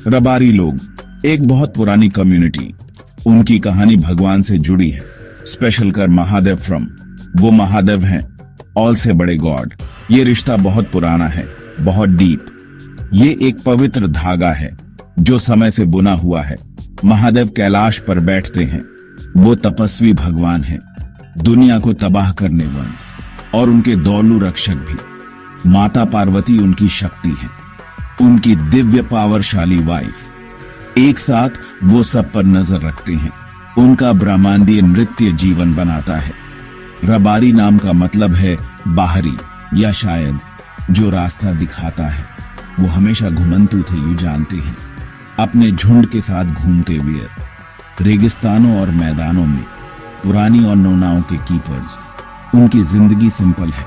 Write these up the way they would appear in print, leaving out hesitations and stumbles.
रबारी लोग एक बहुत पुरानी कम्युनिटी। उनकी कहानी भगवान से जुड़ी है। स्पेशल कर महादेव फ्रॉम वो महादेव हैं, ऑल से बड़े गॉड। ये रिश्ता बहुत पुराना है, बहुत डीप। ये एक पवित्र धागा है जो समय से बुना हुआ है। महादेव कैलाश पर बैठते हैं। वो तपस्वी भगवान हैं, दुनिया को तबाह करने वंश, और उनके दौलू रक्षक भी। माता पार्वती उनकी शक्ति है, उनकी दिव्य पावरशाली वाइफ। एक साथ वो सब पर नजर रखते हैं। उनका ब्रह्मांडीय नृत्य जीवन बनाता है। रबारी नाम का मतलब है बाहरी, या शायद जो रास्ता दिखाता है। वो हमेशा घुमंतु थे, यूं जानते हैं, अपने झुंड के साथ घूमते हुए रेगिस्तानों और मैदानों में, पुरानी और नौनाओं के कीपर्स। उनकी जिंदगी सिंपल है,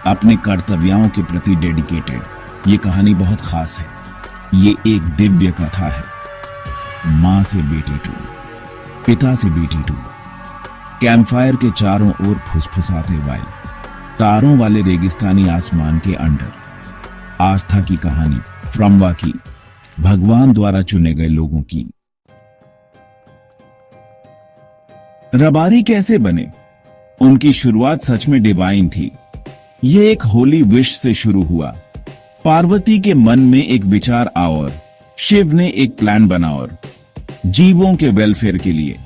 अपने कर्तव्यों के प्रति डेडिकेटेड। ये कहानी बहुत खास है। ये एक दिव्य कथा है, माँ से बेटे टू, पिता से बेटी टू। कैंपफायर के चारों ओर फुसफुसाते वाइल, तारों वाले रेगिस्तानी आसमान के अंडर। आस्था की कहानी, फ्रॉमवा की, भगवान द्वारा चुने गए लोगों की। रबारी कैसे बने? उनकी शुरुआत सच में डिवाइन थी। यह एक होली विश से शुरू हुआ। पार्वती के मन में एक विचार आया और शिव ने एक प्लान बना, और जीवों के वेलफेयर के लिए,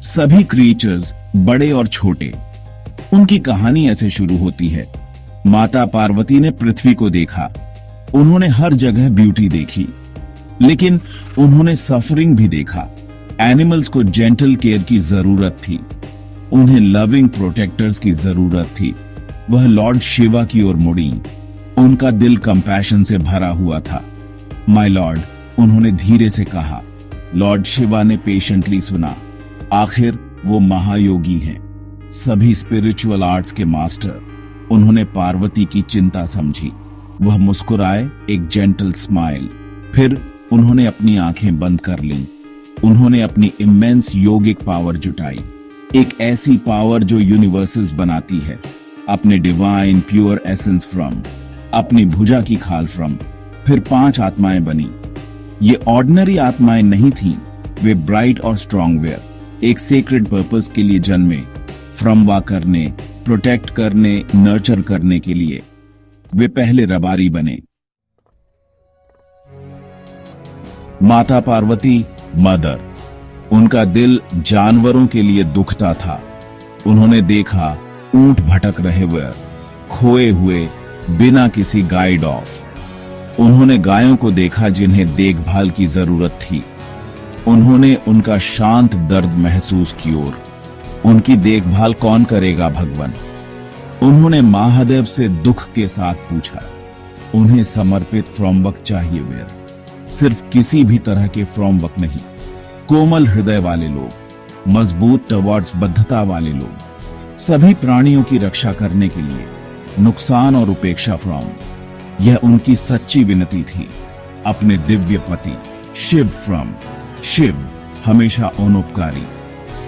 सभी क्रिएचर्स, बड़े और छोटे। उनकी कहानी ऐसे शुरू होती है। माता पार्वती ने पृथ्वी को देखा। उन्होंने हर जगह ब्यूटी देखी, लेकिन उन्होंने सफरिंग भी देखा। एनिमल्स को जेंटल केयर की जरूरत थी, उन्हें लविंग प्रोटेक्टर्स की जरूरत थी। वह लॉर्ड शिवा की ओर मुड़ी। उनका दिल कंपैशन से भरा हुआ था। माय लॉर्ड, उन्होंने धीरे से कहा। लॉर्ड शिवा ने पेशेंटली सुना। आखिर वो महायोगी हैं, सभी स्पिरिचुअल आर्ट्स के मास्टर। उन्होंने पार्वती की चिंता समझी। वह मुस्कुराए, एक जेंटल स्माइल। फिर उन्होंने अपनी आंखें बंद कर लीं। उन्होंने अपनी इमेंस योगिक पावर जुटाई, एक ऐसी पावर जो यूनिवर्सेस बनाती है, अपने डिवाइन प्योर एसेंस फ्रॉम, अपनी भुजा की खाल फ्रॉम। फिर 5 आत्माएं बनी। ये ऑर्डिनरी आत्माएं नहीं थीं, वे ब्राइट और स्ट्रॉन्ग वेयर, एक सेक्रेड पर्पस के लिए जन्मे, फ्रॉमवा करने, प्रोटेक्ट करने, नर्चर करने के लिए। वे पहले रबारी बने। माता पार्वती, मदर। उनका दिल जानवरों के लिए दुखता था। उन्होंने देखा ऊंट भटक रहे हुए, खोए हुए, बिना किसी गाइड ऑफ। उन्होंने गायों को देखा जिन्हें देखभाल की जरूरत थी। उन्होंने उनका शांत दर्द महसूस की और उनकी देखभाल कौन करेगा भगवान? उन्होंने महादेव से दुख के साथ पूछा। उन्हें समर्पित फ्रॉमवर्क चाहिए वेयर, सिर्फ किसी भी तरह के फ्रॉमवर्क नहीं। कोमल हृदय वाले लोग, मजबूत टवर्ड्स बद्धता वाले लोग, सभी प्राणियों की रक्षा करने के लिए, नुकसान और उपेक्षा फ्रॉम। यह उनकी सच्ची विनती थी। अपने दिव्य पति शिव फ्रॉम। शिव हमेशा अनउपकारी।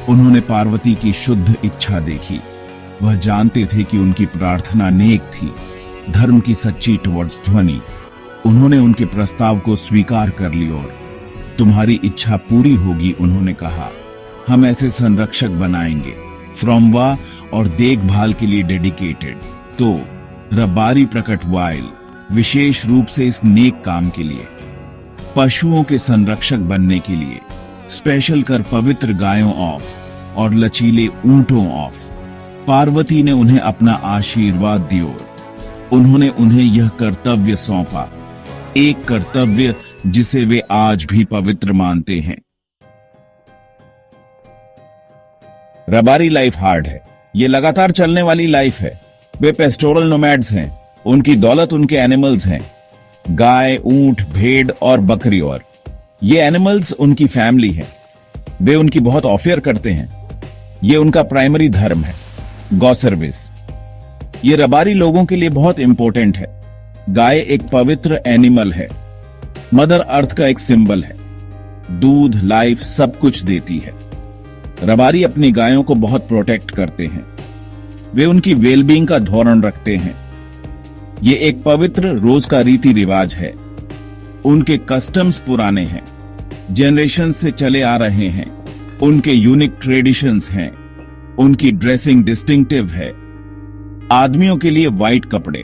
उन्होंने पार्वती की शुद्ध इच्छा देखी। वह जानते थे कि उनकी प्रार्थना नेक थी, धर्म की सच्ची टुवर्ड्स ध्वनि। उन्होंने उनके प्रस्ताव को स्वीकार कर ली और तुम्हारी इच्छा पूरी होगी, उन्होंने कहा। हम ऐसे संरक्षक बनाएंगे, फ्रॉमवा और देखभाल के लिए डेडिकेटेड। तो रबारी प्रकट वाइल, विशेष रूप से इस नेक काम के लिए, पशुओं के संरक्षक बनने के लिए। स्पेशल कर पवित्र गायों ऑफ और लचीले ऊंटों ऑफ। पार्वती ने उन्हें अपना आशीर्वाद दिया। उन्होंने उन्हें यह कर्तव्य सौंपा, एक कर्तव्य जिसे वे आज भी पवित्र मानते हैं। रबारी लाइफ हार्ड है। ये लगातार चलने वाली लाइफ है। वे पेस्टोरल नोमैड्स हैं। उनकी दौलत उनके एनिमल्स हैं, गाय, ऊंट, भेड़ और बकरी। और ये एनिमल्स उनकी फैमिली है। वे उनकी बहुत ऑफेयर करते हैं। ये उनका प्राइमरी धर्म है, गौ सर्विस। ये रबारी लोगों के लिए बहुत इंपॉर्टेंट है। गाय एक पवित्र एनिमल है, मदर अर्थ का एक सिंबल है। दूध, लाइफ, सब कुछ देती है। रबारी अपनी गायों को बहुत प्रोटेक्ट करते हैं। वे उनकी वेलबींग का ध्यान रखते हैं। ये एक पवित्र रोज का रीति रिवाज है। उनके कस्टम्स पुराने हैं, जनरेशन से चले आ रहे हैं। उनके यूनिक ट्रेडिशंस हैं। उनकी ड्रेसिंग डिस्टिंक्टिव है। आदमियों के लिए व्हाइट कपड़े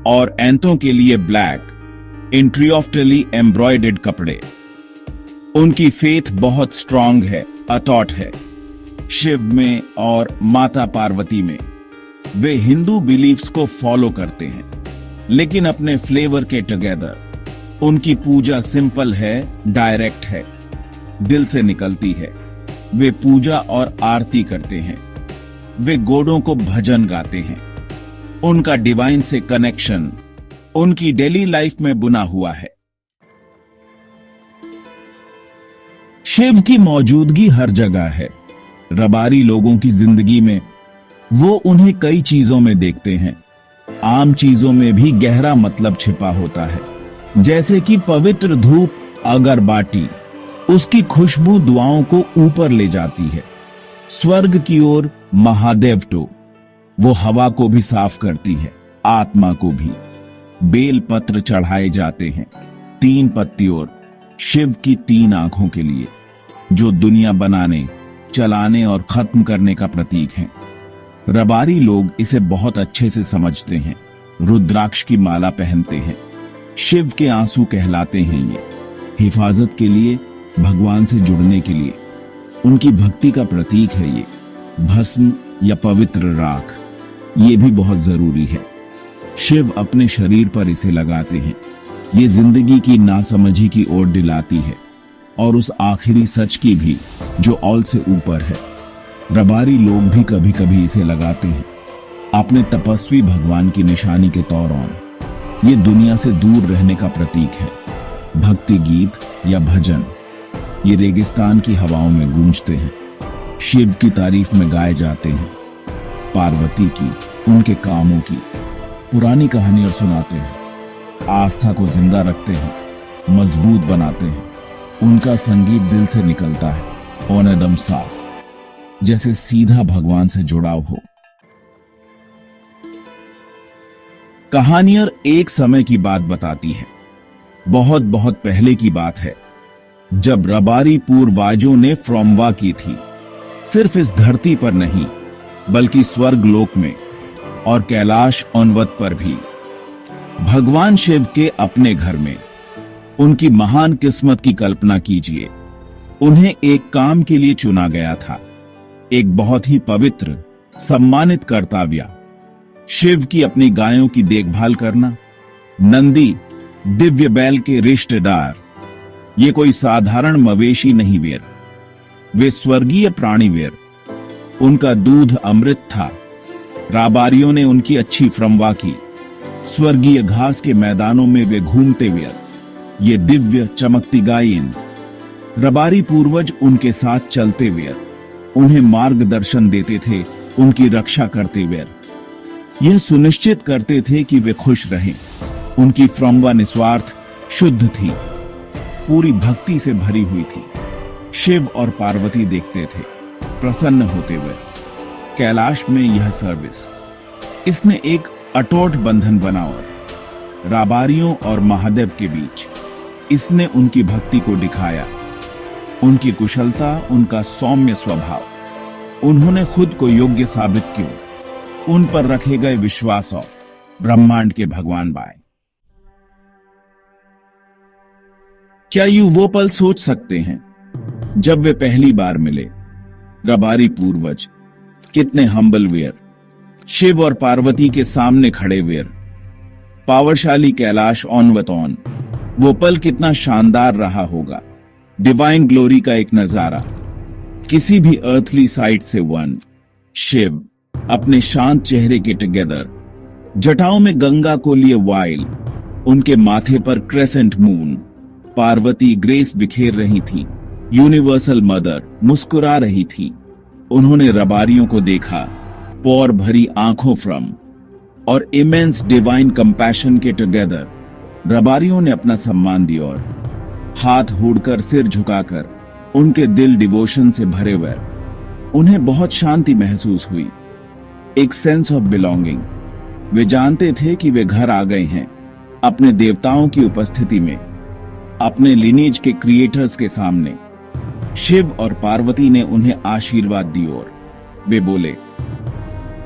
और औरतों के लिए ब्लैक इंट्रियोफ्टली एम्ब्रॉयडर्ड कपड़े। उनकी फेथ बहुत स्ट्रांग है, अटूट है। शिव में और माता पार्वती में वे हिंदू बिलीफ्स को फॉलो करते हैं, लेकिन अपने फ्लेवर के टुगेदर। उनकी पूजा सिंपल है, डायरेक्ट है, दिल से निकलती है। वे पूजा और आरती करते हैं। वे गॉडों को भजन गाते हैं। उनका डिवाइन से कनेक्शन उनकी डेली लाइफ में बुना हुआ है। शिव की मौजूदगी हर जगह है। रबारी लोगों की जिंदगी में वो उन्हें कई चीजों में देखते हैं। आम चीजों में भी गहरा मतलब छिपा होता है, जैसे कि पवित्र धूप, अगरबत्ती। उसकी खुशबू दुआओं को ऊपर ले जाती है, स्वर्ग की ओर। महादेव टो, वो हवा को भी साफ करती है, आत्मा को भी। बेल पत्र चढ़ाए जाते हैं 3 पत्तियों शिव की 3 आंखों के लिए, जो दुनिया बनाने, चलाने और खत्म करने का प्रतीक है। रबारी लोग इसे बहुत अच्छे से समझते हैं। रुद्राक्ष की माला पहनते हैं। शिव के आंसू कहलाते हैं ये। हिफाजत के लिए, भगवान से जुड़ने के लिए उनकी भक्ति का प्रतीक है ये। भस्म या पवित्र राख, ये भी बहुत जरूरी है। शिव अपने शरीर पर इसे लगाते हैं। ये जिंदगी की नासमझी की ओर दिलाती है, और उस आखिरी सच की भी जो ऑल से ऊपर है। रबारी लोग भी कभी कभी इसे लगाते हैं अपने तपस्वी भगवान की निशानी के तौर पर। ये दुनिया से दूर रहने का प्रतीक है। भक्ति गीत या भजन ये रेगिस्तान की हवाओं में गूंजते हैं, शिव की तारीफ में गाए जाते हैं। पार्वती की, उनके कामों की पुरानी कहानियां सुनाते हैं, आस्था को जिंदा रखते हैं, मजबूत बनाते हैं। उनका संगीत दिल से निकलता है और एकदम साफ, जैसे सीधा भगवान से जुड़ाव हो। कहानियां एक समय की बात बताती है। बहुत बहुत पहले की बात है, जब रबारी पूर्वजों ने फ्रोमवा की थी। सिर्फ इस धरती पर नहीं, बल्कि स्वर्ग लोक में और कैलाश अनवत पर भी। भगवान शिव के अपने घर में उनकी महान किस्मत की कल्पना कीजिए। उन्हें एक काम के लिए चुना गया था, एक बहुत ही पवित्र, सम्मानित कर्तव्य। शिव की अपनी गायों की देखभाल करना। नंदी, दिव्य बैल के रिश्तेदार, ये कोई साधारण मवेशी नहीं वीर, वे स्वर्गीय प्राणी वीर। उनका दूध अमृत था। राबारियों ने उनकी अच्छी फ्रमवा की। स्वर्गीय घास के मैदानों में वे घूमते वीर, ये दिव्य चमकती गायें। रबारी पूर्वज उनके साथ चलते वीर, उन्हें मार्गदर्शन देते थे, उनकी रक्षा करते वीर। यह सुनिश्चित करते थे कि वे खुश रहें। उनकी फ्रमवा निस्वार्थ, शुद्ध थी, पूरी भक्ति से भरी हुई थी। शिव और पार्वती देखते थे, प्रसन्न होते हुए। कैलाश में यह सर्विस, इसने एक अटूट बंधन बना और राबारियों और महादेव के बीच इसने उनकी भक्ति को दिखाया। उनकी कुशलता, उनका सौम्य स्वभाव, उन्होंने खुद को योग्य साबित किया। उन पर रखे गए विश्वास ऑफ ब्रह्मांड के भगवान बाय। क्या यू वो पल सोच सकते हैं जब वे पहली बार मिले? रबारी पूर्वज कितने हम्बल वेयर, शिव और पार्वती के सामने खड़े वेयर, पावरशाली कैलाश ऑन विथ ऑन। वो पल कितना शानदार रहा होगा। डिवाइन ग्लोरी का एक नजारा, किसी भी अर्थली साइट से वन। शिव अपने शांत चेहरे के टुगेदर, जटाओं में गंगा को लिए वाइल, उनके माथे पर क्रेसेंट मून। पार्वती ग्रेस बिखेर रही थी, यूनिवर्सल मदर मुस्कुरा रही थी। उन्होंने रबारियों को देखा, पौर भरी आंखों फ्रम और इमेंस डिवाइन कंपैशन के टुगेदर। रबारियों ने अपना सम्मान दिया और हाथ होड़कर, सिर झुकाकर, उनके दिल डिवोशन से भरे हुए। उन्हें बहुत शांति महसूस हुई, एक सेंस ऑफ बिलोंगिंग। वे जानते थे कि वे घर आ गए हैं, अपने देवताओं की उपस्थिति में। अपने लिनेज के क्रिएटर्स के सामने। शिव और पार्वती ने उन्हें आशीर्वाद दी और वे बोले,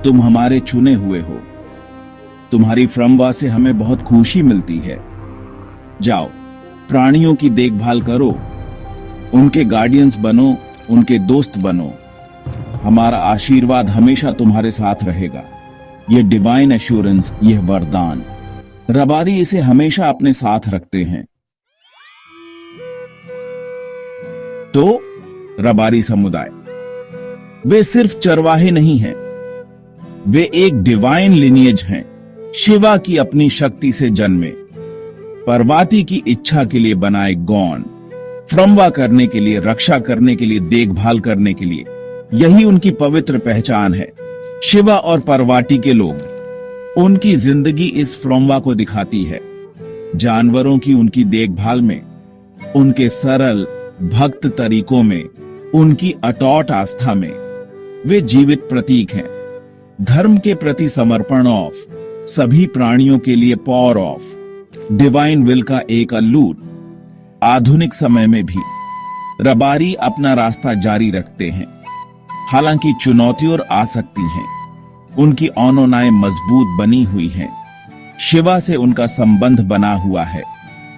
तुम हमारे चुने हुए हो, तुम्हारी फ्रमवा से हमें बहुत खुशी मिलती है। जाओ, प्राणियों की देखभाल करो, उनके गार्डियंस बनो, उनके दोस्त बनो। हमारा आशीर्वाद हमेशा तुम्हारे साथ रहेगा। यह डिवाइन एश्योरेंस, यह वरदान, रबारी इसे हमेशा अपने साथ रखते हैं। तो रबारी समुदाय, वे सिर्फ चरवाहे नहीं हैं, वे एक डिवाइन लिनिएज हैं। शिवा की अपनी शक्ति से जन्मे, पार्वती की इच्छा के लिए बनाए गौन, फ्रमवा करने के लिए, रक्षा करने के लिए, देखभाल करने के लिए। यही उनकी पवित्र पहचान है। शिवा और पार्वती के लोग, उनकी जिंदगी इस फ्रमवा को दिखाती है। जानवरों की उनकी देखभाल में, उनके सरल भक्त तरीकों में, उनकी अटूट आस्था में वे जीवित प्रतीक हैं। धर्म के प्रति समर्पण ऑफ, सभी प्राणियों के लिए पावर ऑफ, डिवाइन विल का एक अल्लूट। आधुनिक समय में भी रबारी अपना रास्ता जारी रखते हैं। हालांकि चुनौतियां आ सकती हैं, उनकी औनोनाएं मजबूत बनी हुई हैं। शिवा से उनका संबंध बना हुआ है।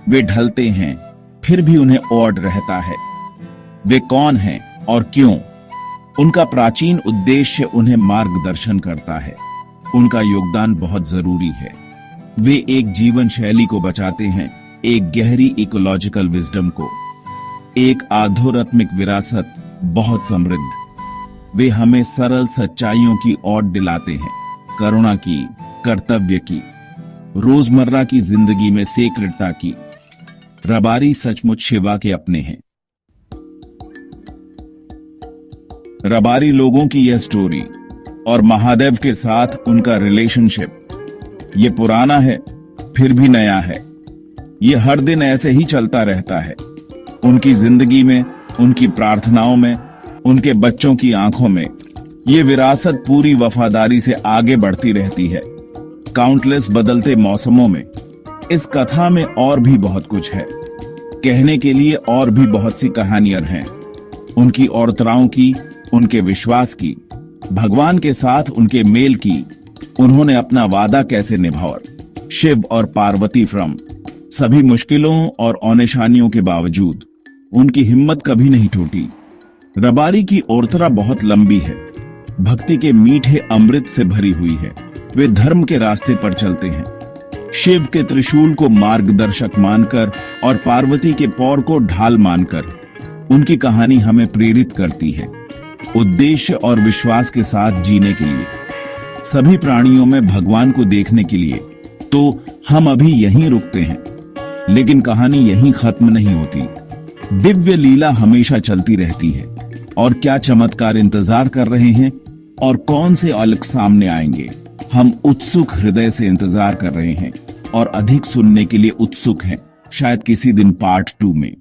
वे ढलते हैं, फिर भी उन्हें ओढ़ रहता है। वे कौन हैं और क्यों? उनका प्राचीन उद्देश्य उन्हें मार्गदर्शन करता है। उनका योगदान बहुत जरूरी है। वे एक जीवन शैली को बचाते हैं, एक गहरी इकोलॉजिकल विजडम को, एक आध्यात्मिक विरासत बहुत समृद्ध। वे हमें सरल सच्चाइयों की ओर दिलाते हैं, करुणा की, कर्तव्य की, रोजमर्रा की जिंदगी में सेक्रेटता की। रबारी सचमुच शिवा के अपने हैं। रबारी लोगों की यह स्टोरी और महादेव के साथ उनका रिलेशनशिप, ये पुराना है फिर भी नया है। ये हर दिन ऐसे ही चलता रहता है। उनकी जिंदगी में, उनकी प्रार्थनाओं में, उनके बच्चों की आंखों में ये विरासत पूरी वफादारी से आगे बढ़ती रहती है। काउंटलेस बदलते मौसमों में इस कथा में और भी बहुत कुछ है कहने के लिए, और भी बहुत सी कहानियां हैं। उनकी औरतराओं की, उनके विश्वास की, भगवान के साथ उनके मेल की, उन्होंने अपना वादा कैसे निभाया। शिव और पार्वती फ्रम सभी मुश्किलों और औनेशानियों के बावजूद उनकी हिम्मत कभी नहीं टूटी। रबारी की औरतरा बहुत लंबी है, भक्ति के मीठे अमृत से भरी हुई है। वे धर्म के रास्ते पर चलते हैं, शिव के त्रिशूल को मार्गदर्शक मानकर और पार्वती के पौर को ढाल मानकर। उनकी कहानी हमें प्रेरित करती है उद्देश्य और विश्वास के साथ जीने के लिए, सभी प्राणियों में भगवान को देखने के लिए। तो हम अभी यहीं रुकते हैं, लेकिन कहानी यहीं खत्म नहीं होती। दिव्य लीला हमेशा चलती रहती है। और क्या चमत्कार इंतजार कर रहे हैं और कौन से अलग सामने आएंगे, हम उत्सुक हृदय से इंतजार कर रहे हैं और अधिक सुनने के लिए उत्सुक हैं। शायद किसी दिन पार्ट 2 में।